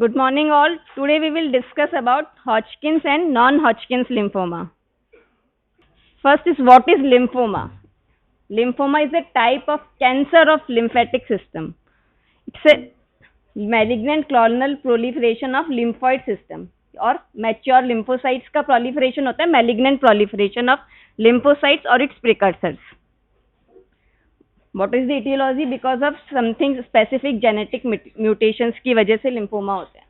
Good morning all. Today we will discuss about Hodgkin's and non-Hodgkin's lymphoma. First is what is lymphoma? Lymphoma is a type of cancer of lymphatic system. It's a malignant clonal proliferation of lymphoid system और mature lymphocytes का proliferation होता है malignant proliferation of lymphocytes or its precursors. What is the etiology? Because of something specific genetic mutations की वजह से lymphoma होता है.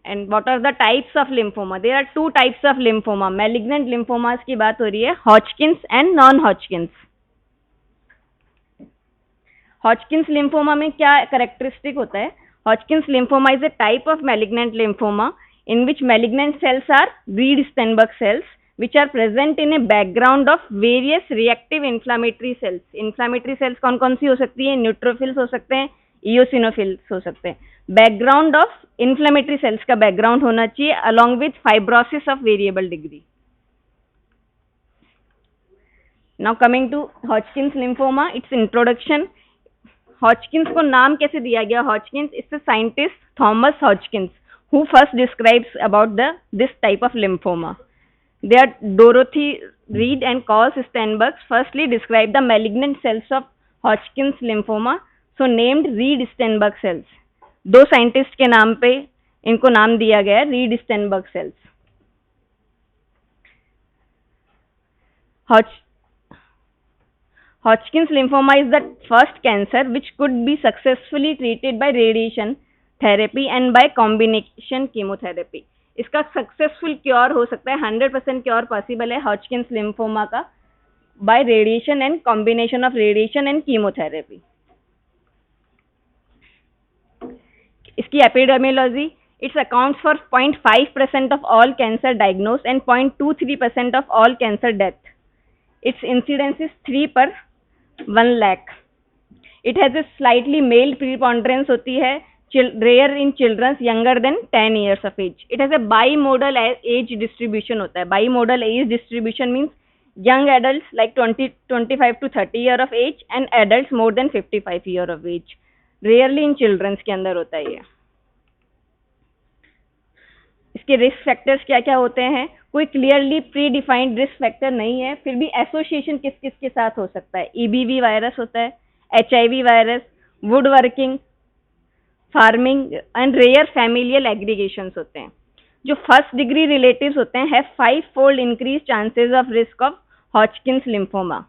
And what are the types of lymphoma? There are two types of lymphoma. Malignant lymphomas की बात हो रही है, Hodgkin's and non-Hodgkin's. Hodgkin's lymphoma में क्या characteristic होता है? Hodgkin's lymphoma is a type of malignant lymphoma in which malignant cells are Reed-Steinberg cells which are present in a background of various reactive inflammatory cells. Inflammatory cells कौन कौन सी हो सकती है? Neutrophils हो सकते हैं, इओसिनोफिल्स हो सकते हैं. बैकग्राउंड ऑफ इन्फ्लेमेटरी सेल्स का बैकग्राउंड होना चाहिए along with fibrosis of variable degree. Now coming to Hodgkin's lymphoma, its introduction. Hodgkin's को नाम कैसे दिया गया? Hodgkin's is the scientist Thomas Hodgkin's who first describes about this type of lymphoma. They are Dorothy Reed and Carl Steinberg firstly described the malignant cells of Hodgkin's lymphoma, so named Reed-Steinberg cells. दो scientist के नाम पे इनको नाम दिया गया है, read-Steinberg sales. Hodgkin's lymphoma is the first cancer which could be successfully treated by radiation therapy and by combination chemotherapy. इसका सक्सेसफुल क्योर हो सकता है, 100% क्योर पॉसिबल है Hodgkin's lymphoma का by radiation and combination of radiation and chemotherapy. इसकी epidemiology, its accounts for 0.5% of all cancer diagnosed and 0.23% of all cancer death. Its incidence is 3 per 1 lakh. It has a slightly male preponderance होती है, rare in childrens younger than 10 years of age. It has a bimodal age distribution होता है. Bimodal age distribution means young adults like 25 to 30 year of age and adults more than 55 year of age. Rarely in childrens के अंदर होता है ये. इसके risk factors क्या क्या होते हैं? कोई clearly pre defined risk factor नहीं है, फिर भी एसोसिएशन किस किस के साथ हो सकता है? EBV वायरस होता है, HIV virus, wood working, farming and rare familial aggregations होते हैं. जो फर्स्ट डिग्री रिलेटिव्स होते हैं have 5-fold increase chances of risk of Hodgkin's lymphoma.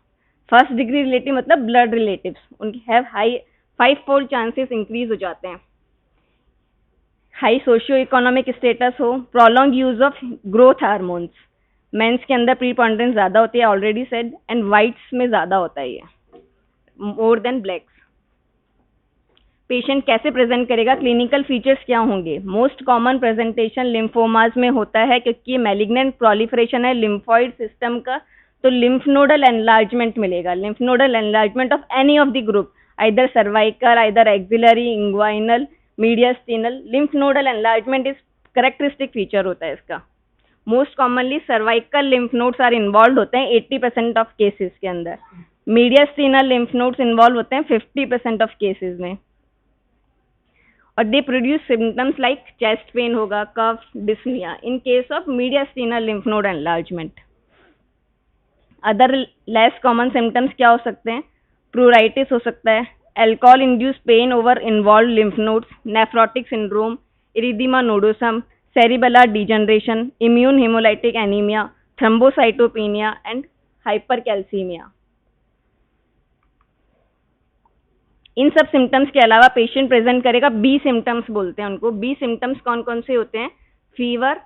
First degree relative मतलब ब्लड रिलेटिव्स, उनके have high 5-fold chances increase हो जाते हैं. हाई सोशियो इकोनॉमिक स्टेटस हो, prolong use of growth hormones, men's के अंदर प्रीपॉन्डरेंस ज्यादा होती है ऑलरेडी सेड, एंड वाइट्स में ज्यादा होता है ये मोर देन ब्लैक्स. पेशेंट कैसे प्रेजेंट करेगा? क्लिनिकल फीचर्स क्या होंगे? मोस्ट कॉमन प्रेजेंटेशन लिम्फोमास में होता है क्योंकि मैलिग्नेंट प्रोलिफरेशन है लिम्फॉइड सिस्टम का, तो लिम्फ नोडल एनलार्जमेंट मिलेगा. Lymph nodal enlargement of any of the group, either cervical, either axillary, inguinal, mediastinal. Lymph nodal enlargement is characteristic feature होता है इसका. Most commonly cervical lymph nodes are involve होते हैं 80% of cases के अंदर. मीडियस्टिनल lymph nodes involve होते हैं 50% of cases में. और they produce symptoms like chest pain होगा, cough, dyspnoea in case of mediastinal lymph node enlargement. Other less common symptoms क्या हो सकते हैं? प्रूराइटिस हो सकता है, alcohol induce pain over involve lymph nodes, nephrotic syndrome, erythema nodosum, cerebellar degeneration, immune haemolytic anaemia, thrombocytopenia and hypercalcaemia. इन सब सिम्टम्स के अलावा पेशेंट प्रेजेंट करेगा बी सिम्टम्स बोलते हैं उनको. बी सिम्टम्स कौन कौन से होते हैं? Fever,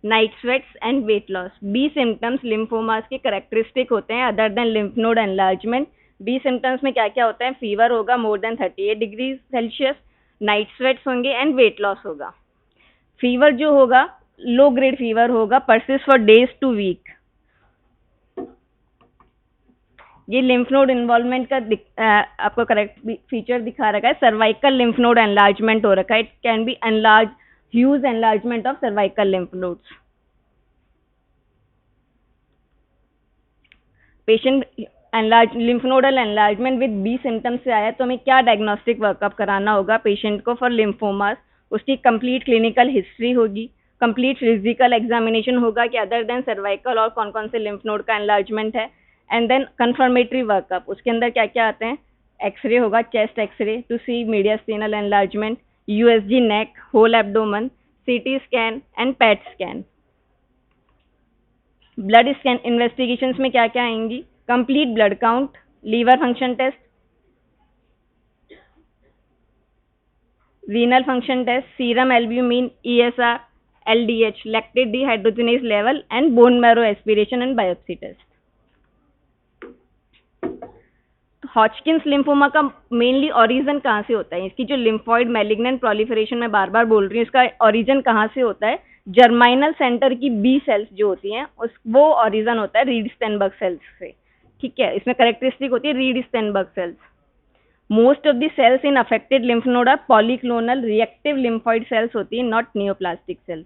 night sweats and weight loss. B symptoms lymphomas के करेक्टरिस्टिक होते हैं other than lymph node enlargement. B symptoms में क्या क्या होता है? फीवर होगा more than 38 degree Celsius, night sweats होंगे एंड वेट लॉस होगा. फीवर जो होगा लो ग्रेड फीवर होगा, persist for days to week. ये लिम्फ नोड इन्वॉल्वमेंट का आपको करेक्ट फीचर दिखा रखा है. सर्वाइकल लिम्फ नोड एनलार्जमेंट हो रखा है. It can be enlarge, huge enlargement of cervical lymph nodes. Patient lymph nodal enlargement with B symptoms से आया तो हमें क्या डायग्नोस्टिक वर्कअप कराना होगा पेशेंट को फॉर लिम्फोमास? उसकी कंप्लीट क्लिनिकल हिस्ट्री होगी, कंप्लीट फिजिकल एग्जामिनेशन होगा कि अदर देन सर्वाइकल और कौन कौन से लिम्फ नोड का एनलार्जमेंट है, एंड देन कंफर्मेटरी वर्कअप, उसके अंदर क्या क्या आते हैं, एक्सरे होगा, chest x-ray to see mediastinal enlargement, USG neck, whole abdomen, CT scan and PET scan. Blood scan investigations में क्या क्या आएंगी, complete blood count, liver function test, renal function test, serum albumin, ESR, LDH, lactate dehydrogenase level and bone marrow aspiration and biopsy test. Hodgkin's lymphoma का mainly origin कहाँ से होता है, इसकी जो लिम्फॉइड मैलिग्नेंट प्रोलिफरेशन मैं बार बार बोल रही हूँ, इसका ओरिजिन कहाँ से होता है, जर्माइनल सेंटर की बी सेल्स जो होती हैं वो ओरिजिन होता है रीड स्टेनबर्ग सेल्स से, ठीक है। इसमें करेक्टरिस्टिक होती है Reed Sternberg cells. Most of the cells in affected lymph node are polyclonal reactive lymphoid cells होती है, not neoplastic cells.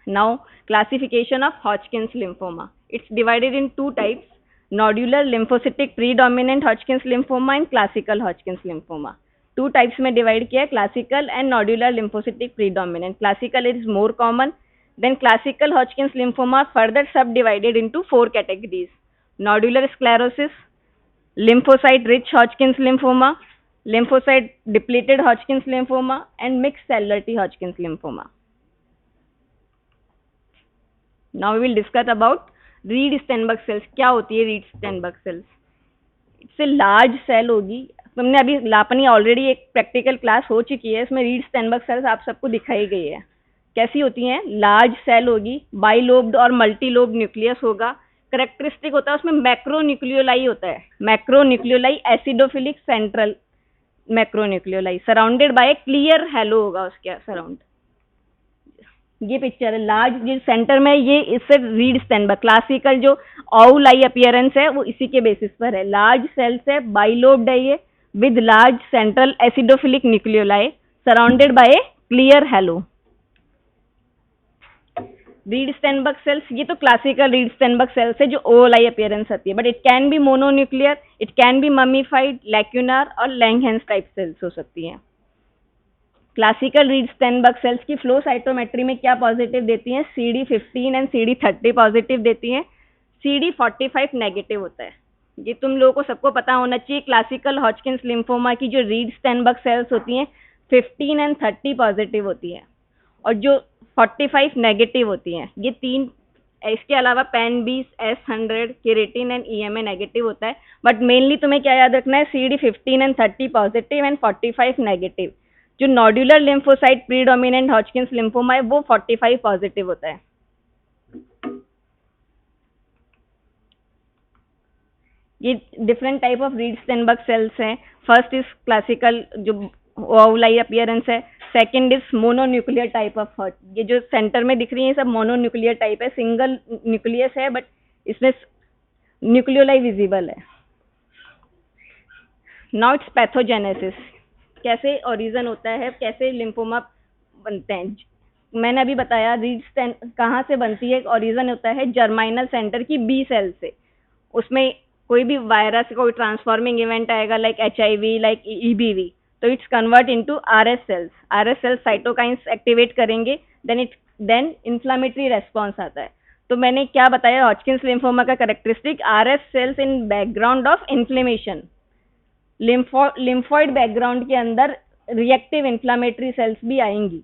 Now classification of Hodgkin's lymphoma, its divided in two types, nodular lymphocytic predominant Hodgkin's lymphoma and classical Hodgkin's lymphoma. Two types में divide किया है, classical and nodular lymphocytic predominant. Classical is more common than classical Hodgkin's lymphoma, further subdivided into 4 categories, nodular sclerosis, lymphocyte rich Hodgkin's lymphoma, lymphocyte depleted Hodgkin's lymphoma and mixed cellular T Hodgkin's lymphoma. Now we will discuss about Reed Steinberg cells. क्या होती है Reed Steinberg cells? इससे large cell होगी, तुमने अभी लापनी already एक practical class हो चुकी है, इसमें रीड स्टेनबर्ग सेल्स आप सबको दिखाई गई है। कैसी होती हैं, लार्ज सेल होगी, बाइलोब्ड और मल्टीलोब न्यूक्लियस होगा, करेक्टरिस्टिक होता है उसमें मैक्रोन्यूक्लियोलाई होता है, macronucleoli acidophilic central macronucleoli, surrounded by clear halo होगा उसके सराउंड। ये पिक्चर है, लार्ज जो सेंटर में, ये इससे रीड स्टेनबर्ग क्लासिकल जो ऑउ लाई अपीयरेंस है वो इसी के बेसिस पर है। लार्ज सेल्स है, बाइलोब्ड है ये, with large central acidophilic nucleoli, surrounded by clear halo. Reed Sternberg cells, ये तो क्लासिकल रीड स्टेनबर्ग सेल्स है जो ओवल अपीयरेंस आती है, but it can be mononuclear, it can be mummified, lacunar और लैंगहेंस टाइप सेल्स हो सकती हैं। क्लासिकल रीड स्टेनबर्ग सेल्स की फ्लो साइटोमेट्री में क्या पॉजिटिव देती हैं, CD15 एंड CD30 पॉजिटिव देती हैं, CD45 नेगेटिव होता है। ये तुम लोगों को सबको पता होना चाहिए, क्लासिकल हॉजकिंस लिम्फोमा की जो रीड स्टेनबर्ग सेल्स होती हैं 15 एंड 30 पॉजिटिव होती हैं, और जो 45 नेगेटिव होती हैं। ये तीन, इसके अलावा पैन-B, S100, keratin and EMA negative होता है, बट मेनली तुम्हें क्या याद रखना है, CD15 and 30 positive and 45 negative. जो nodular lymphocyte predominant Hodgkin's lymphoma है वो 45 पॉजिटिव होता है। ये different type of Reed Sternberg cells हैं। फर्स्ट इज क्लासिकल जो ओवलाई अपीयरेंस है, second is mononuclear type of hot, ये जो सेंटर में दिख रही है सब मोनोन्यूक्लियर टाइप है, सिंगल न्यूक्लियस है बट इसमें न्यूक्लियोलाई विजिबल है। नाउ इट्स पैथोजेनेसिस, कैसे ओरिजिन होता है, कैसे लिम्फोमा बनते हैं। मैंने अभी बताया रीड स्टेन कहाँ से बनती है, ओरिजिन होता है जर्माइनल सेंटर की बी सेल से। उसमें कोई भी वायरस, कोई ट्रांसफॉर्मिंग इवेंट आएगा लाइक HIV, लाइक EBV, तो it's convert into RS cells. RS cells cytokines activate करेंगे, देन इन्फ्लामेटरी रेस्पॉन्स आता है। तो मैंने क्या बताया, हॉजकिंस लिम्फोमा का characteristic, RS cells in background of inflammation, lymphoid background के अंदर रिएक्टिव इन्फ्लामेटरी सेल्स भी आएंगी।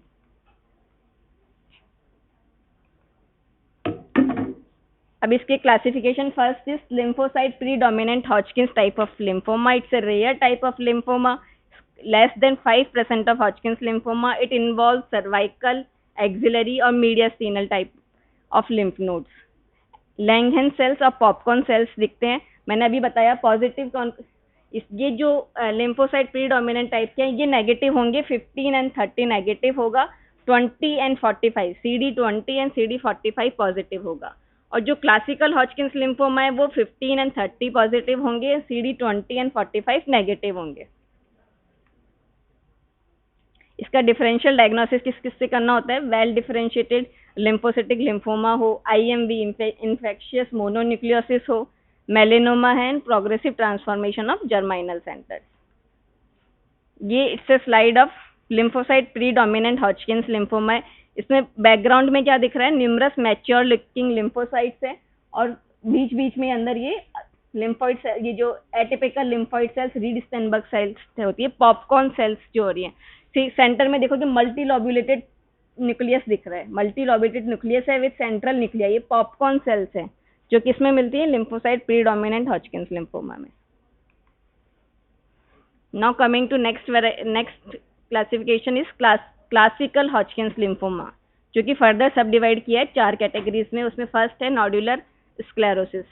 अब इसके classification, first is lymphocyte predominant Hodgkin's type of lymphoma, it's a rare type of lymphoma, less than 5% of Hodgkin's lymphoma. It involves cervical, axillary और mediastinal type of lymph nodes. Langerhans cells और popcorn cells दिखते हैं। मैंने अभी बताया positive, ये जो lymphocyte predominant type के हैं ये नेगेटिव होंगे, 15 एंड 30 नेगेटिव होगा, 20 and 45 CD20 and CD45 positive होगा। और जो क्लासिकल हॉजकिंस लिम्फोमा है वो 15 एंड 30 पॉजिटिव होंगे, CD20 एंड 45 नेगेटिव होंगे। इसका डिफरेंशियल डायग्नोसिस किस किस से करना होता है, वेल डिफरेंशिएटेड लिम्फोसिटिक लिम्फोमा हो, IMV इन्फेक्शियस मोनोन्यूक्लियोसिस हो, मेलेनोमा है, and progressive transformation of germinal centres. ये it's a slide of lymphocyte predominant Hodgkin's lymphoma. इसमें बैकग्राउंड में क्या दिख रहा है, न्यूमरस मैच्योर लुकिंग लिम्फोसाइट्स है और बीच बीच में अंदर ये लिम्फोइड सेल, ये जो atypical lymphoid cells Reed Sternberg cells होती है, पॉपकॉर्न सेल्स जो हो रही है। सेंटर में देखो कि मल्टी लॉब्यूलेटेड न्यूक्लियस दिख रहा है, मल्टी लॉब्यूलेटेड न्यूक्लियस है विद सेंट्रल न्यूक्लिया, ये पॉपकॉर्न सेल्स है जो किसमें मिलती है, लिम्फोसाइट प्रीडोमिनेंट हॉजकिंस लिम्फोमा में। Now coming to next classification is classical Hodgkin's lymphoma, जो कि फर्दर सब डिवाइड किया है 4 कैटेगरीज में। उसमें फर्स्ट है nodular sclerosis.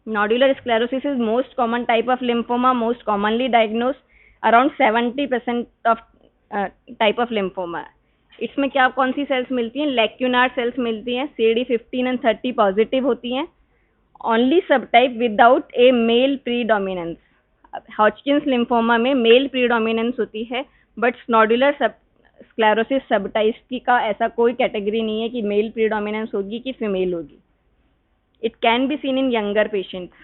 Nodular sclerosis is most common type of lymphoma, most commonly diagnosed, around 70% of type of lymphoma. इसमें क्या कौन सी सेल्स मिलती हैं, लेक्यूनार सेल्स मिलती हैं, CD15 एंड 30 पॉजिटिव होती हैं, only subtype without a male predominance. Hodgkin's lymphoma में मेल प्रीडोमिनेंस होती है, बट नोडुलर स्क्लेरोसिस सबटाइप की का ऐसा कोई कैटेगरी नहीं है कि मेल प्रीडोमिनेंस होगी कि फीमेल होगी। It can be seen in younger patients.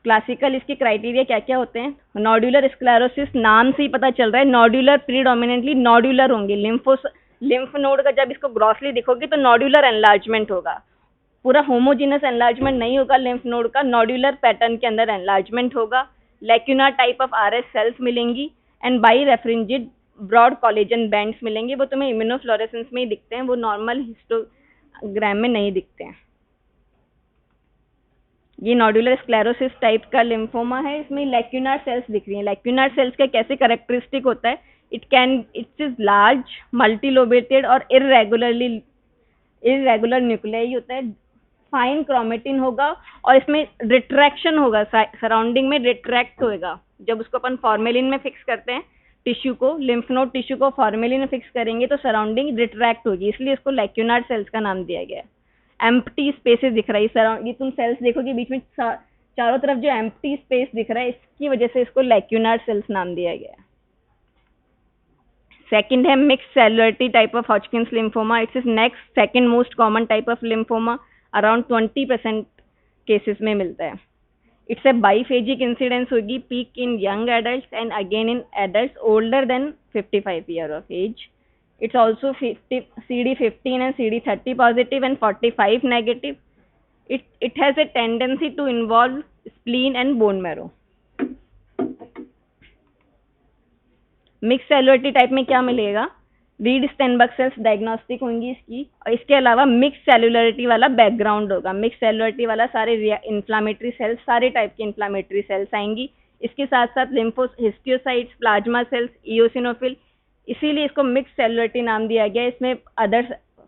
Classical इसके क्राइटेरिया क्या क्या होते हैं, नोडुलर स्क्लेरोसिस नाम से ही पता चल रहा है, नोडुलर प्रीडोमिनेंटली नोडुलर होंगे। लिम्फ नोड का जब इसको ग्रॉसली देखोगे तो नोडुलर एनलार्जमेंट होगा, पूरा होमोजीनस एनलार्जमेंट नहीं होगा लिम्फ नोड का, नोडुलर पैटर्न के अंदर एनलार्जमेंट होगा। Lacunar type of RS cells मिलेंगी and birefringent broad collagen bands मिलेंगे। वो तुम्हें इम्यूनोफ्लोरेसेंस में ही दिखते हैं, वो नॉर्मल हिस्टोग्राम में नहीं दिखते हैं। ये नोडुलर स्क्लेरोसिस टाइप का लिम्फोमा है, इसमें लेक्यूनार सेल्स दिख रही हैं। लेक्यूनार सेल्स का कैसे कैरेक्टरिस्टिक होता है, इट इज लार्ज मल्टीलोबेटेड और इरेगुलर न्यूक्लियाई होता है, फाइन क्रोमेटिन होगा और इसमें रिट्रैक्शन होगा, सराउंडिंग में रिट्रैक्ट होगा। जब उसको अपन फॉर्मेलिन में फिक्स करते हैं टिश्यू को, लिम्फ नोड टिश्यू को फॉर्मेलिन में फिक्स करेंगे तो सराउंडिंग रिट्रैक्ट होगी, इसलिए इसको लेक्यूनार सेल्स का नाम दिया गया है। एम्प्टी स्पेसेस दिख रहा है, ये तुम सेल्स देखोगे बीच में चारों तरफ जो एम्प्टी स्पेस दिख रहा है, इसकी वजह से इसको लेक्यूनार सेल्स नाम दिया गया है। सेकंड है mixed cellularity type of Hodgkin's lymphoma. It's is next second most common type of lymphoma, around 20% cases में मिलता है। इट्स ए बाईफेजिक इंसिडेंस होगी, peak in young adult and again in adult older than 55 year of age. It's also CD15 and CD30 positive and 45 negative. It has a tendency to involve spleen and bone marrow. Mix cellularity type में क्या मिलेगा, read Sternberg sales diagnostic होंगी इसकी, और इसके अलावा mix cellularity वाला background होगा। मिक्स सेलुलरिटी वाला सारे इन्फ्लामेटरी सेल्स, सारे टाइप के इन्फ्लामेटरी सेल्स आएंगी। इसके साथ साथ हिस्टियोसाइट्स, प्लाज्मा सेल्स, इयोसिनोफिल, इसीलिए इसको मिक्स सेलुलरिटी नाम दिया गया। इसमें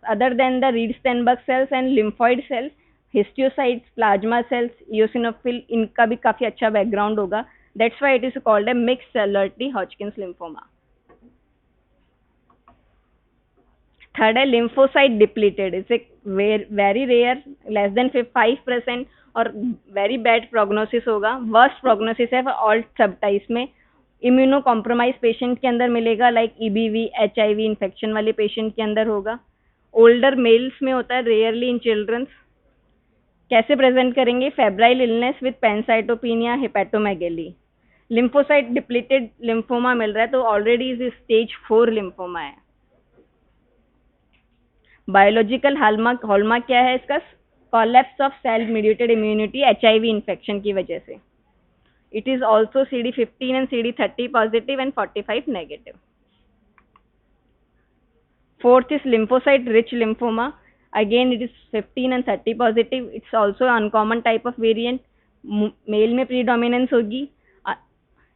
other than the Reed Sternberg cells and lymphoid cells, histiocytes, plasma cells, eosinophil, इनका भी काफी अच्छा बैकग्राउंड होगा। That's why it is called a mix cellularity Hodgkin's lymphoma. Third है lymphocyte depleted. It's a very rare, less than 5%, और very bad prognosis होगा। Worst prognosis है all subtypes में। इम्यूनो कॉम्प्रोमाइज पेशेंट के अंदर मिलेगा, लाइक EBV, HIV इन्फेक्शन वाले patient के अंदर होगा। ओल्डर मेल्स में होता है, रेयरली इन चिल्ड्रंस। कैसे प्रेजेंट करेंगे, febrile illness with pancytopenia, hepatomegaly. Lymphocyte depleted lymphoma मिल रहा है तो ऑलरेडी इज स्टेज 4 लिम्फोमा है। बायोलॉजिकल हॉलमार्क क्या है इसका, collapse of cell mediated immunity HIV infection की वजह से। It is also CD15 and CD30 positive and 45 negative. Fourth is lymphocyte rich lymphoma. Again, it is 15 and 30 positive. It's also an uncommon type of variant. Male में predominance होगी।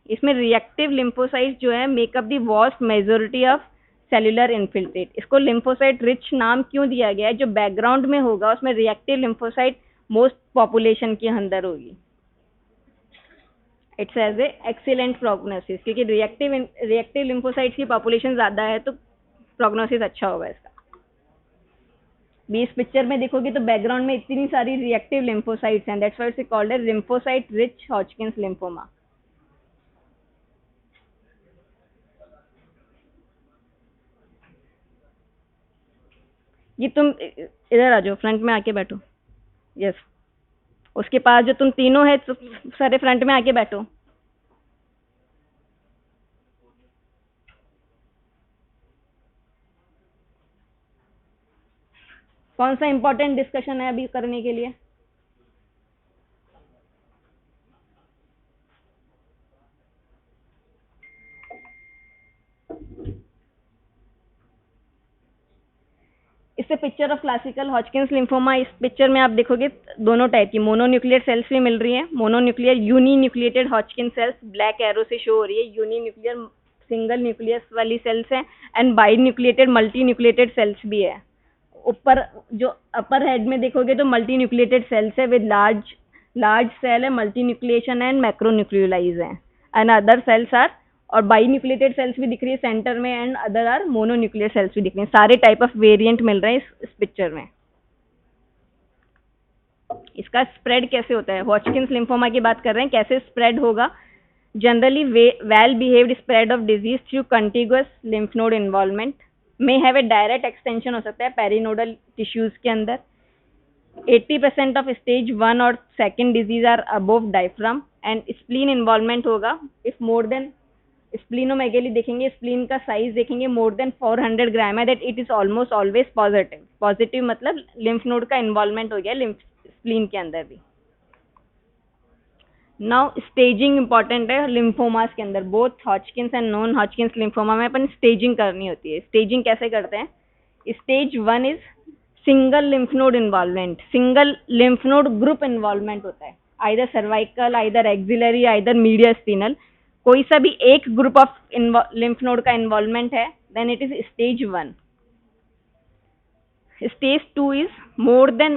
इसमें reactive lymphocytes जो है make up the vast majority of cellular infiltrate. इसको lymphocyte rich नाम क्यों दिया गया है, जो background में होगा उसमें reactive lymphocyte most population के अंदर होगी। It's as a excellent prognosis, क्योंकि रिएक्टिव लिम्फोसाइट्स की पॉपुलेशन ज्यादा है तो प्रोग्नोसिस अच्छा होगा इसका। भी इस पिक्चर में देखोगे तो बैकग्राउंड में इतनी सारी रिएक्टिव लिम्फोसाइट्स हैं, that's why it's called a lymphocyte rich Hodgkin's lymphoma. ये तुम इधर आ जाओ, फ्रंट में आके बैठो। यस, उसके पास जो तुम तीनों है सारे फ्रंट में आके बैठो। कौन सा इंपॉर्टेंट डिस्कशन है अभी करने के लिए? इससे picture of classical Hodgkin's lymphoma, इस पिक्चर में आप देखोगे दोनों टाइप की मोनोन्यूक्लियर सेल्स भी मिल रही हैं। Mononuclear uninucleated Hodgkin cells black arrow से शो हो रही है, यूनिन्यूक्लियर सिंगल न्यूक्लियस वाली सेल्स हैं, and bi nucleated multi nucleated cells भी है। ऊपर जो अपर हेड में देखोगे तो मल्टी न्यूक्लिएटेड सेल्स है विद लार्ज सेल है, मल्टी न्यूक्लिएशन है एंड मैक्रोन्यूक्लियोलाइज है, एंड अदर सेल्स आर, और बाई न्यूक्लिएटेड सेल्स भी दिख रही है सेंटर में, and other are mononuclear cells भी दिख रही हैं। सारे टाइप ऑफ वेरिएंट मिल रहे हैं इस पिक्चर में। इसका स्प्रेड कैसे होता है? हॉजकिंस लिम्फोमा की बात कर रहे हैं, कैसे स्प्रेड होगा? Generally well behaved spread of disease through contiguous lymph node involvement, में हैव ए डायरेक्ट एक्सटेंशन हो सकता है पेरिनोडल टिश्यूज के अंदर। 80% ऑफ स्टेज 1 और second disease are above diaphragm, and spleen involvement होगा इफ मोर देन, स्प्लीनोमेगेली देखेंगे, स्प्लीन का साइज देखेंगे मोर देन 400 ग्राम है, that it is almost always positive. Positive मतलब लिम्फ नोड का इन्वॉल्वमेंट हो गया लिम्फ स्प्लीन के अंदर भी। नाउ स्टेजिंग इंपॉर्टेंट है लिम्फोमास के अंदर, both हॉजकिंस and non Hodgkin's lymphoma में अपन स्टेजिंग करनी होती है। स्टेजिंग कैसे करते हैं? Stage 1 is single lymph node involvement, single lymph node group involvement होता है, either cervical, either axillary, either mediastinal, कोई सा भी एक ग्रुप ऑफ लिम्फ नोड का इन्वॉल्वमेंट है, then it is stage 1। Stage 2 is more than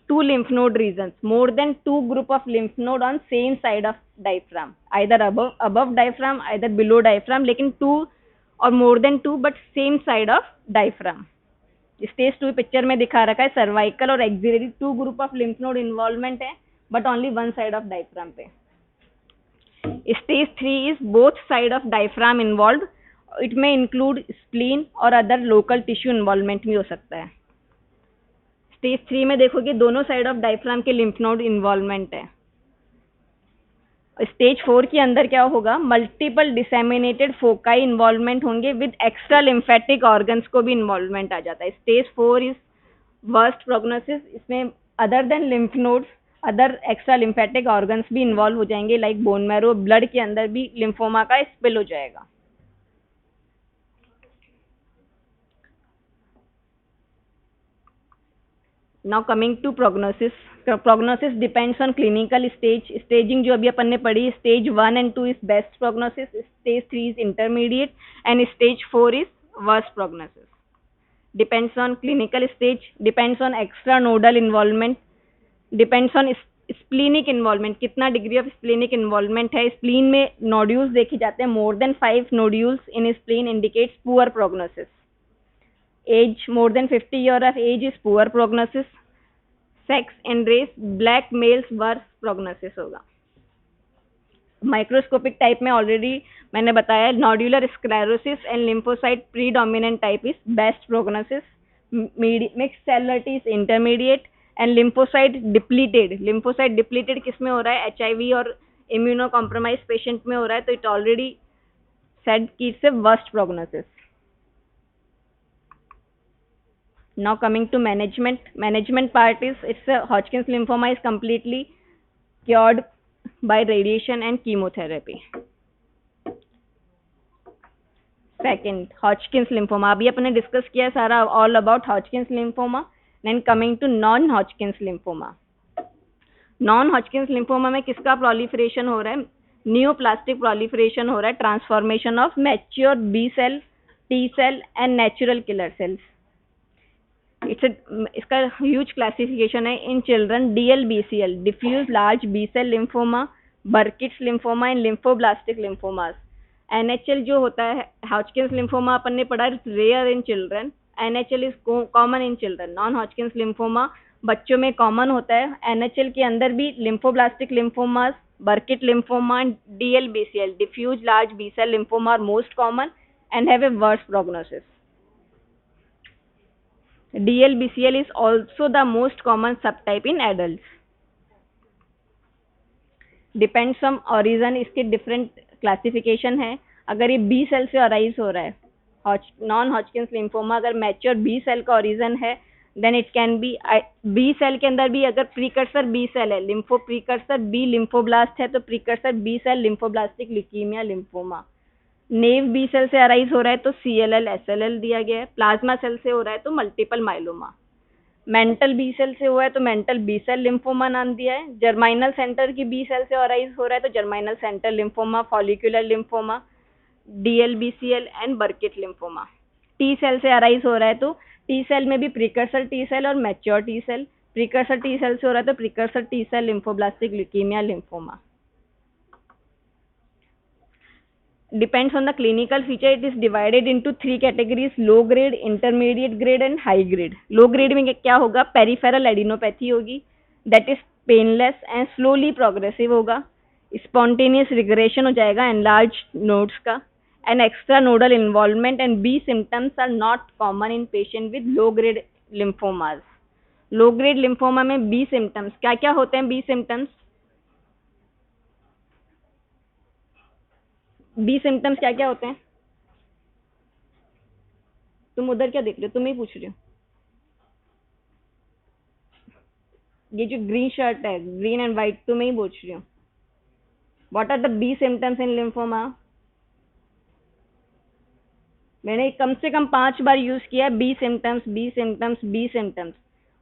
two lymph node regions, more than two group of lymph node on same side of diaphragm, either above diaphragm, either below diaphragm, लेकिन two और more than two but same side of diaphragm। Stage 2 picture में दिखा रखा है, cervical और axillary two group of lymph node involvement है but only one side of diaphragm पे। Stage 3 is both side of diaphragm involved, it may include spleen और other local tissue involvement भी हो सकता है। स्टेज 3 में देखोगे दोनों साइड ऑफ डायफ्राम के लिम्फ नोड इन्वॉल्वमेंट है। स्टेज 4 के अंदर क्या होगा? मल्टीपल डिसेमिनेटेड फोकाई इन्वॉल्वमेंट होंगे विद एक्स्ट्रा लिम्फेटिक ऑर्गन्स को भी इन्वॉल्वमेंट आ जाता है। स्टेज 4 इज वर्स्ट प्रोग्नोसिस, इसमें other than lymph nodes other extra lymphatic organs भी इन्वॉल्व हो जाएंगे, लाइक बोन मैरो, ब्लड के अंदर भी लिम्फोमा का स्पिल हो जाएगा। Now coming to prognosis. Prognosis depends on clinical stage. Staging जो अभी अपन ने पढ़ी, stage 1 and 2 is best prognosis, stage 3 is intermediate, and stage 4 is worst prognosis. Depends on clinical stage, depends on extranodal involvement, depends on splenic involvement, कितना degree of splenic involvement है। spleen में nodules देखे जाते हैं, more than 5 nodules in spleen indicates poor prognosis. Age more than 50 year of age is poor prognosis. Sex and race, black males worse prognosis होगा। Microscopic type में already मैंने बताया, nodular sclerosis and lymphocyte predominant type is best prognosis, mix cellularity is intermediate, and lymphocyte depleted किस में हो रहा है? HIV और इम्यूनो कॉम्प्रोमाइज पेशेंट में हो रहा है, तो इट ऑलरेडी सेड कि it's a worst prognosis. Now coming to management part is, it's a Hodgkin's lymphoma is completely cured by radiation and chemotherapy. Second, Hodgkin's lymphoma, अभी अपने discuss किया सारा all about Hodgkin's lymphoma. Then coming to non-Hodgkin's lymphoma. Non-Hodgkin's lymphoma में किसका proliferation हो रहा है? Neoplastic proliferation हो रहा है, transformation of mature B cell, T cell and natural killer cells. इसका ह्यूज क्लासिफिकेशन है in children. DLBCL, diffuse large B cell lymphoma, Burkitt's lymphoma and lymphoblastic lymphomas. NHL जो होता है हॉजकिंस लिम्फोमा अपन ने पढ़ा, rare in children, NHL is common in children. Non Hodgkin's lymphoma बच्चों में कॉमन होता है, NHL के अंदर भी lymphoblastic lymphomas, Burkitt lymphoma, DLBCL, diffuse large B cell lymphoma are most common and have a worse prognosis. DLBCL is also the most common subtype in adults. Depends on origin, इसके different classification है। अगर ये B cell से arise हो रहा है, non Hodgkin's lymphoma अगर mature B cell का origin है, then it can be B cell के अंदर भी अगर प्रीकर्सर बी सेल है, लिम्फो प्रीकर्सर बी लिम्फोब्लास्ट है तो precursor B cell lymphoblastic leukaemia lymphoma. Naive B cell से अराइज हो रहा है तो CLL SLL दिया गया है। प्लाज्मा सेल से हो रहा है तो multiple myeloma. Mantle B cell से हुआ है तो मेंटल बी सेल लिम्फोमा नाम दिया है। जर्माइनल सेंटर की बी सेल से अराइज हो रहा है तो germinal centre lymphoma, follicular lymphoma, DLBCL and Burkitt lymphoma. T cell से अराइज हो रहा है तो टी सेल में भी प्रिकर्सर टी सेल और mature T cell. Precursor T cell से हो रहा है तो precursor T cell lymphoblastic leukaemia lymphoma. Depends on the clinical feature, it is divided into 3 categories: low grade, intermediate grade and high grade. Low grade में क्या होगा? Peripheral adenopathy होगी, that is painless and slowly progressive होगा, spontaneous regression हो जाएगा enlarged nodes का, and extranodal involvement and B symptoms are not common in patient with low grade lymphomas. Low grade lymphoma में B symptoms क्या क्या होते हैं? B symptoms, बी सिम्टम्स क्या क्या होते हैं? तुम उधर क्या देख रहे हो? तुम ही पूछ रही हो। ये जो ग्रीन शर्ट है, ग्रीन एंड व्हाइट, तुम ही पूछ रही हो। What are the B symptoms in lymphoma? मैंने कम से कम 5 बार यूज किया B symptoms, B symptoms, B symptoms.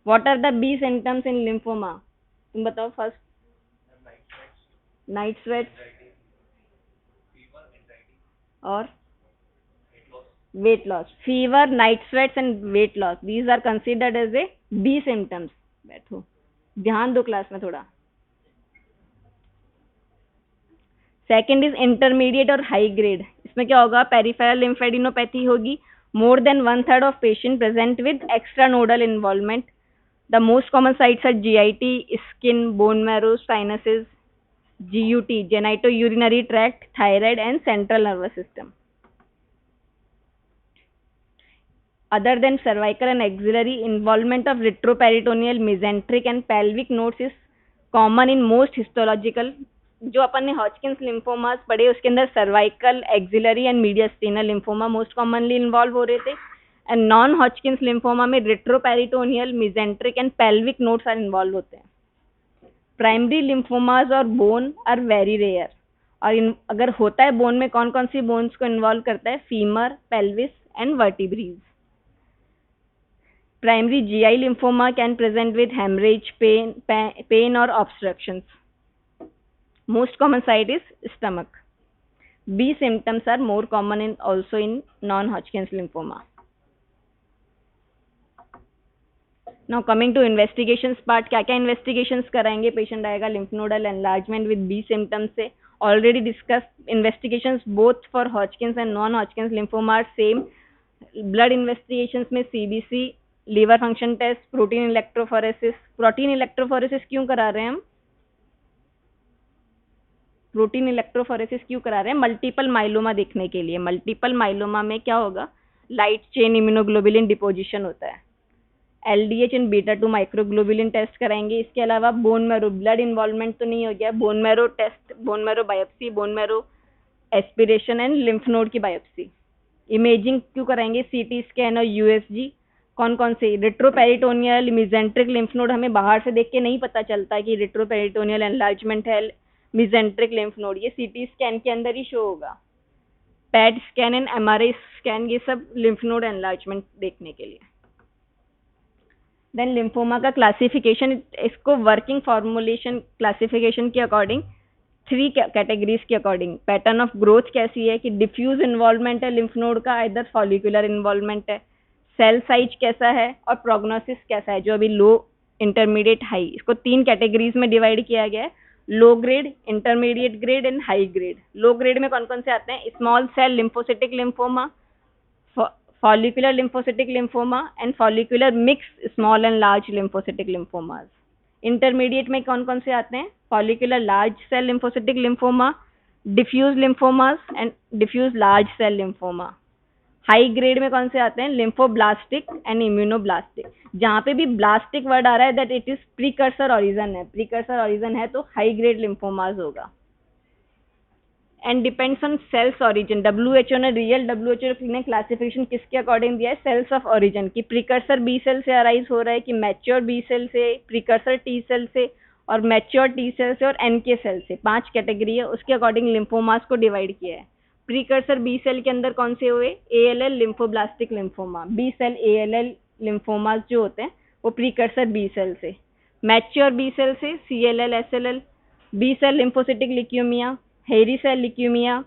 What are the B symptoms in lymphoma? तुम बताओ फर्स्ट। नाइट स्वेट और weight loss. Fever, night sweats and weight loss, these are considered as a B symptoms. बैठो, ध्यान दो class में थोड़ा। Second is intermediate और high grade. इसमें क्या होगा? पेरिफेरल लिम्फेडिनोपैथी होगी, more than 1/3 of patient present with extra nodal involvement. The most common sites are GIT, skin, bone marrow, sinuses, GUT, genito urinary tract, thyroid and central nervous system. Other than cervical and axillary, involvement of retroperitoneal, mesenteric and pelvic nodes is common in most histological। जो अपन ने हॉजकिंस lymphomas पढ़े उसके अंदर cervical, axillary and mediastinal lymphoma most commonly involve हो रहे थे, and non Hodgkin's lymphoma में retroperitoneal, mesenteric and pelvic nodes are involve होते हैं। प्राइमरी लिम्फोमास और बोन आर वेरी रेयर, और अगर होता है बोन में कौन कौन सी बोन्स को इन्वॉल्व करता है? Femur, pelvis and vertebrae. Primary GI lymphoma can present with hemorrhage, pain or obstructions. Most common site is stomach. B symptoms are more common also in non-Hodgkin's lymphoma. Now coming to investigations part, क्या क्या investigations कराएंगे? Patient आएगा lymph nodal enlargement with B symptoms से, already discussed investigations both for Hodgkin's and non-Hodgkin's lymphoma are same. Blood investigations में CBC, liver function test, protein electrophoresis. Protein electrophoresis क्यों करा रहे हैं हम? प्रोटीन इलेक्ट्रोफोरेसिस क्यों करा रहे हैं? मल्टीपल माइलोमा देखने के लिए। मल्टीपल माइलोमा में क्या होगा? लाइट चेन इम्यूनोग्लोबुलिन डिपोजिशन होता है। LDH and beta 2 microglobulin test कराएंगे। इसके अलावा बोन मैरो, ब्लड इन्वॉल्वमेंट तो नहीं हो गया, bone marrow test, bone marrow biopsy, bone marrow aspiration and lymph node की बायोप्सी। इमेजिंग क्यों कराएंगे? CT स्कैन और USG। कौन कौन से? रेट्रोपेरिटोनियल, मेसेंट्रिक लिम्फ नोड हमें बाहर से देख के नहीं पता चलता कि रेट्रोपेरिटोनियल एनलार्जमेंट है, मेसेंट्रिक लिम्फ नोड, ये CT स्कैन के अंदर ही शो होगा। PET scan and MRI scan, ये सब लिम्फ नोड एनलार्जमेंट देखने के लिए। देन लिम्फोमा का क्लासिफिकेशन, इसको वर्किंग फॉर्मुलेशन क्लासिफिकेशन के अकॉर्डिंग 3 कैटेगरीज के अकॉर्डिंग। पैटर्न ऑफ ग्रोथ कैसी है कि डिफ्यूज इन्वॉल्वमेंट है लिम्फ नोड का, इधर फॉलिकुलर इन्वॉल्वमेंट है, सेल साइज कैसा है और प्रोग्नोसिस कैसा है, जो अभी लो, इंटरमीडिएट, हाई, इसको 3 कैटेगरीज में डिवाइड किया गया है। Low grade, intermediate grade and high grade. Low grade में कौन कौन से आते हैं? Small cell lymphocytic lymphoma, follicular lymphocytic lymphoma and follicular mix small and large lymphocytic lymphomas. Intermediate में कौन कौन से आते हैं? Follicular large cell lymphocytic lymphoma, diffuse lymphomas and diffuse large cell lymphoma. High grade में कौन से आते हैं? Lymphoblastic and immunoblastic. जहां पे भी ब्लास्टिक वर्ड आ रहा है that it is precursor origin है, प्रीकर्सर ऑरिजन है तो हाई ग्रेड लिम्फोमास होगा। And depends on cells origin. WHO ने WHO ने क्लासिफिकेशन किसके अकॉर्डिंग दिया है? सेल्स ऑफ ओरिजिन की। प्रिकर्सर बी सेल से अराइज हो रहा है कि मैच्योर बी सेल से, प्रिकर्सर टी सेल से, और मैच्योर टी सेल से, और NK सेल से। 5 कैटेगरी है, उसके अकॉर्डिंग लिम्फोमास को डिवाइड किया है। प्रिकर्सर बी सेल के अंदर कौन से हुए? ALL lymphoblastic lymphoma. B cell ALL lymphomas जो होते हैं वो प्रिकर्सर बी सेल से। मैच्योर बी सेल से CLL SLL, B cell lymphocytic leukaemia, hairy cell leukaemia,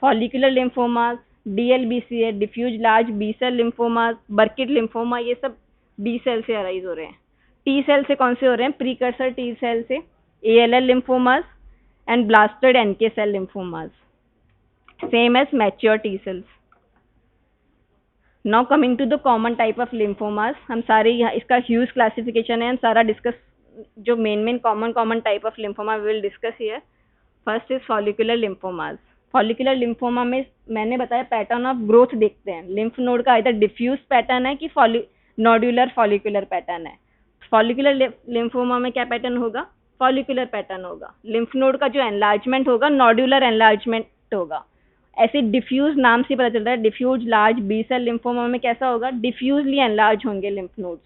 follicular lymphomas, DLBCL diffuse large B cell lymphomas, Burkitt lymphoma, ये सब B cell से arise हो रहे हैं। टी सेल से कौन से हो रहे हैं? प्रीकर्सर टी सेल से ALL lymphomas and blasted NK cell lymphomas, same as mature T cells. Now coming to the common type of lymphomas, हम सारे यहाँ इसका ह्यूज क्लासिफिकेशन है, हम सारा डिस्कस जो main common type of lymphoma will discuss here. First is follicular lymphomas. Follicular lymphoma में मैंने बताया पैटर्न ऑफ ग्रोथ देखते हैं। लिम्फ नोड का इधर डिफ्यूज पैटर्न है कि नोड्यूलर फॉलिकुलर पैटर्न है। फॉलिकुलर लिम्फोमा में क्या पैटर्न होगा? फॉलिकुलर पैटर्न होगा। लिम्फ नोड का जो एनलार्जमेंट होगा नोड्यूलर एनलार्जमेंट होगा। ऐसे डिफ्यूज नाम से पता चल रहा है। Diffuse large B cell lymphoma में कैसा होगा? डिफ्यूजली एनलार्ज होंगे lymph nodes.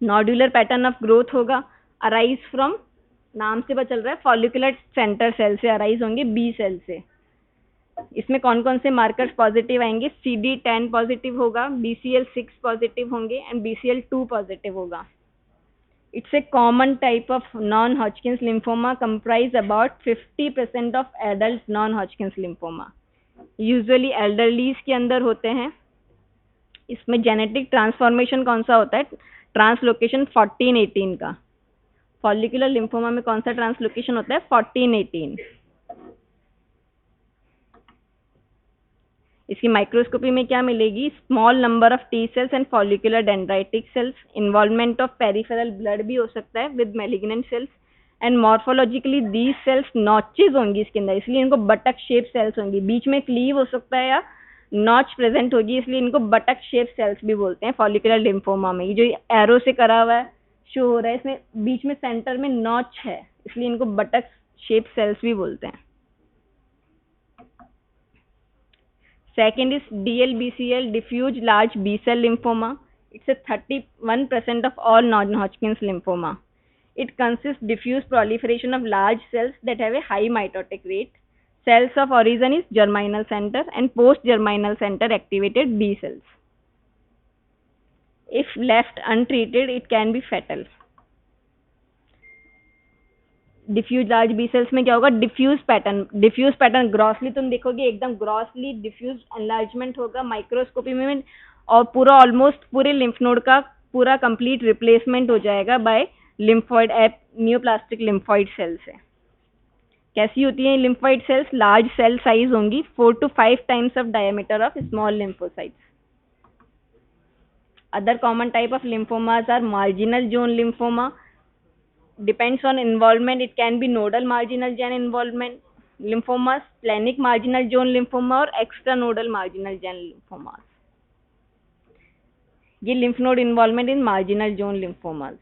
Nodular pattern of growth होगा। अराइज फ्रॉम, नाम से पता चल रहा है फॉलिकुलर सेंटर सेल से अराइज होंगे, बी सेल से। इसमें कौन कौन से मार्कर्स पॉजिटिव आएंगे? CD10 पॉजिटिव होगा, BCL6 पॉजिटिव होंगे एंड BCL2 पॉजिटिव होगा। It's a common type of non-Hodgkin's lymphoma, comprise about 50% of adult non-Hodgkin's lymphoma. Usually elderlies के अंदर होते हैं। इसमें जेनेटिक ट्रांसफॉर्मेशन कौन सा होता है? ट्रांसलोकेशन 14-18 का। फॉलिकुलर लिम्फोमा में कौन सा ट्रांसलोकेशन होता है? 14-18। इसकी माइक्रोस्कोपी में क्या मिलेगी? Small number of T cells and follicular dendritic sales. Involvement of peripheral blood भी हो सकता है with malignant sales. And morphologically these cells notches होंगी इसके अंदर, इसलिए इनको बटक शेप सेल्स होंगी। बीच में क्लीव हो सकता है या नॉच प्रेजेंट होगी, इसलिए इनको बटक शेप सेल्स भी बोलते हैं फॉलिकुलर लिम्फोमा में। ये जो एरो से करा हुआ है, शो हो रहा है, इसमें बीच में सेंटर में नॉच है, इसलिए इनको बटक शेप सेल्स भी बोलते हैं। Second is DLBCL, diffuse large B-cell lymphoma. It's a 31% of all non-Hodgkin's lymphoma. It consists diffuse proliferation of large cells that have a high mitotic rate. Cells of origin is germinal center and post-germinal center activated B cells. If left untreated, it can be fatal. Diffuse large B cells में क्या होगा? Diffuse pattern grossly तुम देखोगे, एकदम grossly diffuse enlargement होगा microscopy में, और पूरा ऑलमोस्ट पूरे लिम्फ नोड का पूरा कंप्लीट रिप्लेसमेंट हो जाएगा by lymphoid neoplastic lymphoid cell से। कैसी होती है lymphoid cells? Large cell size होंगी, 4 to 5 times of diameter of small lymphocytes. Other common type of lymphomas are marginal zone lymphoma. Depends on involvement, it can be nodal marginal zone involvement lymphomas, splenic marginal zone lymphoma और extranodal marginal zone lymphomas. ये lymph node involvement in marginal zone lymphomas.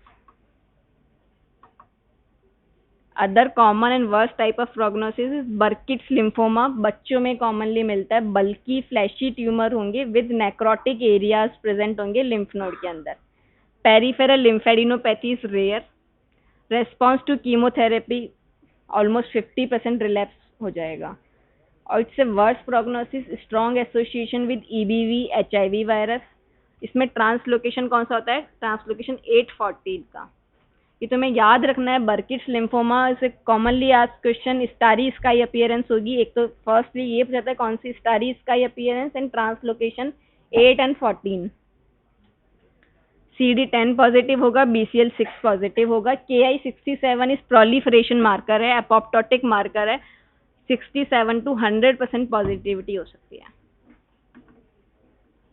Other common and worst type of prognosis is Burkitt's lymphoma. बच्चों में commonly मिलता है, बल्कि fleshy tumor होंगे with necrotic areas present होंगे lymph node के अंदर. Peripheral lymphadenopathy is rare. Response to chemotherapy almost 50% relapse हो जाएगा. और it's a worse prognosis, strong association with EBV HIV virus. इसमें ट्रांसलोकेशन कौन सा होता है? ट्रांसलोकेशन 814 का. ये तुम्हें याद रखना है. बर्किट्स लिम्फोमा से commonly asked question, starry sky appearance होगी. एक तो फर्स्टली ये पूछा था कौन सी starry sky appearance and translocation 8 and 14. CD10 positive होगा, BCL6 पॉजिटिव होगा. Ki67 इस प्रोलिफरेशन मार्कर है, एपोप्टोटिक मार्कर है. 67 to 100% पॉजिटिविटी हो सकती है.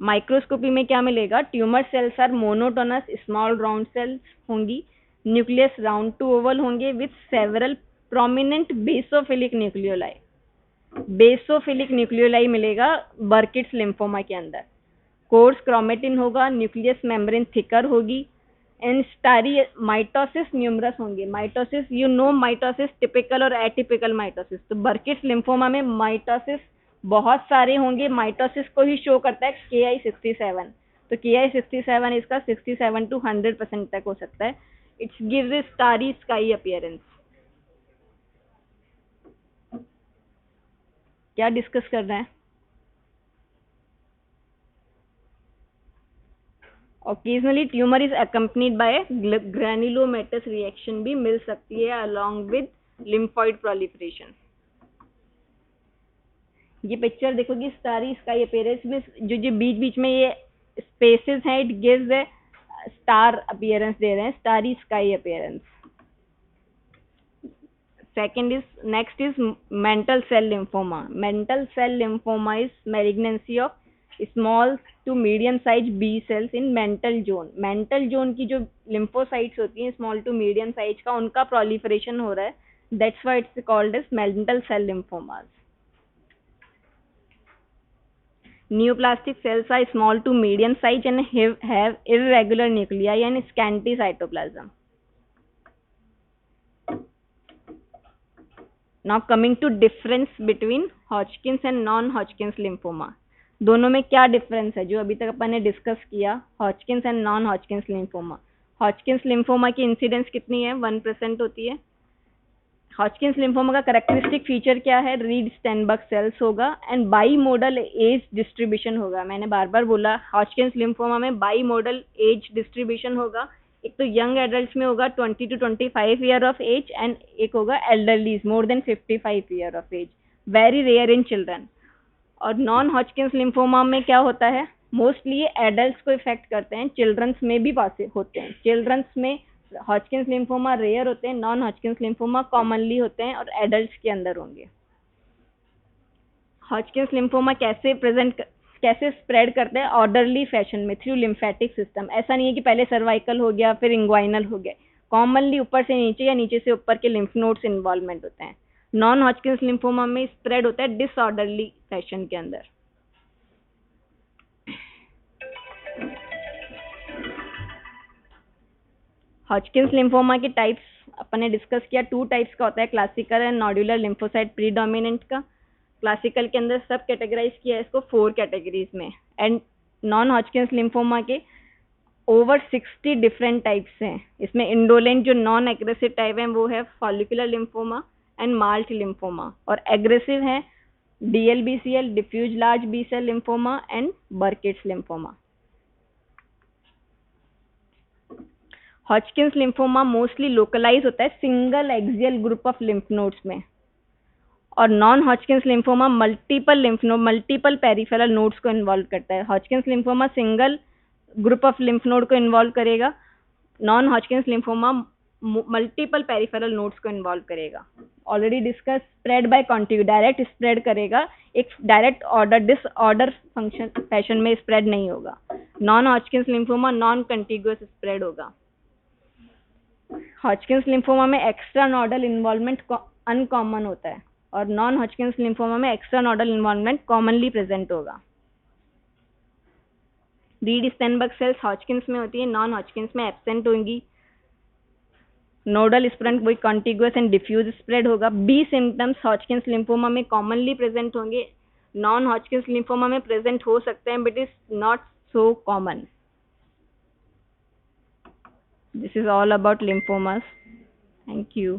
माइक्रोस्कोपी में क्या मिलेगा? Tumour cells are monotonous small round cells होंगी. न्यूक्लियस राउंड टू ओवल होंगे with several prominent basophilic nucleoli. Basophilic nucleoli मिलेगा बर्किट्स लिम्फोमा के अंदर. कोर्स क्रोमेटिन होगा, न्यूक्लियस मेम्ब्रेन थिकर होगी एंड स्टारी माइटोसिस न्यूमरस होंगे. Mitosis, you know mitosis typical और atypical mitosis. तो बर्किट्स लिम्फोमा में माइटोसिस बहुत सारे होंगे. माइटोसिस को ही शो करता है KI67. तो KI67 इसका 67 to 100% तक हो सकता है. It's gives A starry sky appearance. क्या डिस्कस कर रहे हैं? Occasionally tumor is accompanied by a granulomatous reaction भी मिल सकती है along with lymphoid proliferation. ये पिक्चर देखोगे स्टारी स्काई अपीयरेंस में जो जो बीच बीच में ये स्पेसेस हैं, it gives a star appearance दे रहे हैं, starry sky appearance. Second is, next is mantle cell lymphoma. Mantle cell lymphoma is malignancy of small to medium size B cells in mantle zone. Mantle zone की जो lymphocytes होती हैं small to medium size का, उनका proliferation हो रहा है. That's why it's called as mantle cell lymphomas. Neoplastic cells are small to medium size and have irregular nuclei and scanty cytoplasm. Now coming to difference between Hodgkin's and non-Hodgkin's lymphoma. दोनों में क्या difference है जो अभी तक अपन ने discuss किया? Hodgkin's and non-Hodgkin's lymphoma. Hodgkin's lymphoma की इंसिडेंस कितनी है? 1% होती है. Hodgkin's lymphoma का करेक्टरिस्टिक फीचर क्या है? रीड स्टेनबर्ग सेल्स होगा and bimodal age distribution होगा. मैंने बार बार बोला Hodgkin's lymphoma में बाई मोडल एज डिस्ट्रीब्यूशन होगा. एक तो यंग एडल्ट में होगा 20 to 25 year of age and एक होगा elderlies more than 55 year of age. Very rare in children. और नॉन हॉजकिंस लिम्फोमा में क्या होता है? मोस्टली ये एडल्ट्स को इफेक्ट करते हैं, चिल्ड्रंस में भी होते हैं. चिल्ड्रंस में हॉजकिंस लिम्फोमा रेयर होते हैं, नॉन हॉजकिंस लिम्फोमा कॉमनली होते हैं और एडल्ट्स के अंदर होंगे. हॉजकिंस लिम्फोमा कैसे स्प्रेड करते हैं? ऑर्डरली फैशन में थ्रू लिम्फेटिक सिस्टम. ऐसा नहीं है कि पहले सर्वाइकल हो गया फिर इंग्वाइनल हो गया. कॉमनली ऊपर से नीचे या नीचे से ऊपर के लिम्फ नोड्स इन्वॉल्वमेंट होते हैं. नॉन हॉजकिंस लिम्फोमा में स्प्रेड होता है डिसऑर्डरली फैशन के अंदर. हॉजकिंस लिम्फोमा के टाइप्स अपन ने डिस्कस किया. 2 टाइप्स का होता है, क्लासिकल एंड नॉड्यूलर लिम्फोसाइट प्रीडोमिनेंट का. क्लासिकल के अंदर सब कैटेगराइज किया है इसको 4 कैटेगरीज में. एंड नॉन हॉजकिंस लिम्फोमा के ओवर 60 डिफरेंट टाइप्स हैं. इसमें इंडोलेंट जो नॉन एग्रेसिव टाइप है वो है follicular lymphoma and MALT lymphoma, और एग्रेसिव है DLBCL diffuse large B cell lymphoma and Burkitt's lymphoma. Hodgkin's lymphoma mostly localize होता है single axial group of lymph nodes में, और non Hodgkin's lymphoma multiple peripheral nodes को involve करता है. Hodgkin's lymphoma single group of lymph node को involve करेगा, non Hodgkin's lymphoma multiple peripheral nodes को इन्वॉल्व करेगा. Already discuss. Spread by contiguity, direct spread करेगा, एक direct order disorder function fashion में स्प्रेड नहीं होगा. Non Hodgkin's lymphoma non कंटिग्यूअस spread होगा. हॉजकिंस लिम्फोमा में एक्स्ट्रा नोडल इन्वॉल्वमेंट अनकॉमन होता है और नॉन हॉजकिंस लिम्फोमा में extra nodal involvement commonly present होगा. रीड स्टेनबर्ग सेल्स हॉजकिंस में होती है, नॉन हॉजकिंस में एब्सेंट होंगी. नोडल स्प्रेड वही कॉन्टिग्यूअस एंड डिफ्यूज स्प्रेड होगा. बी सिम्टम्स हॉजकिंस लिम्फोमा में कॉमनली प्रेजेंट होंगे, नॉन हॉजकिंस लिम्फोमा में प्रेजेंट हो सकते हैं but is not so common. This is all about lymphomas. Thank you.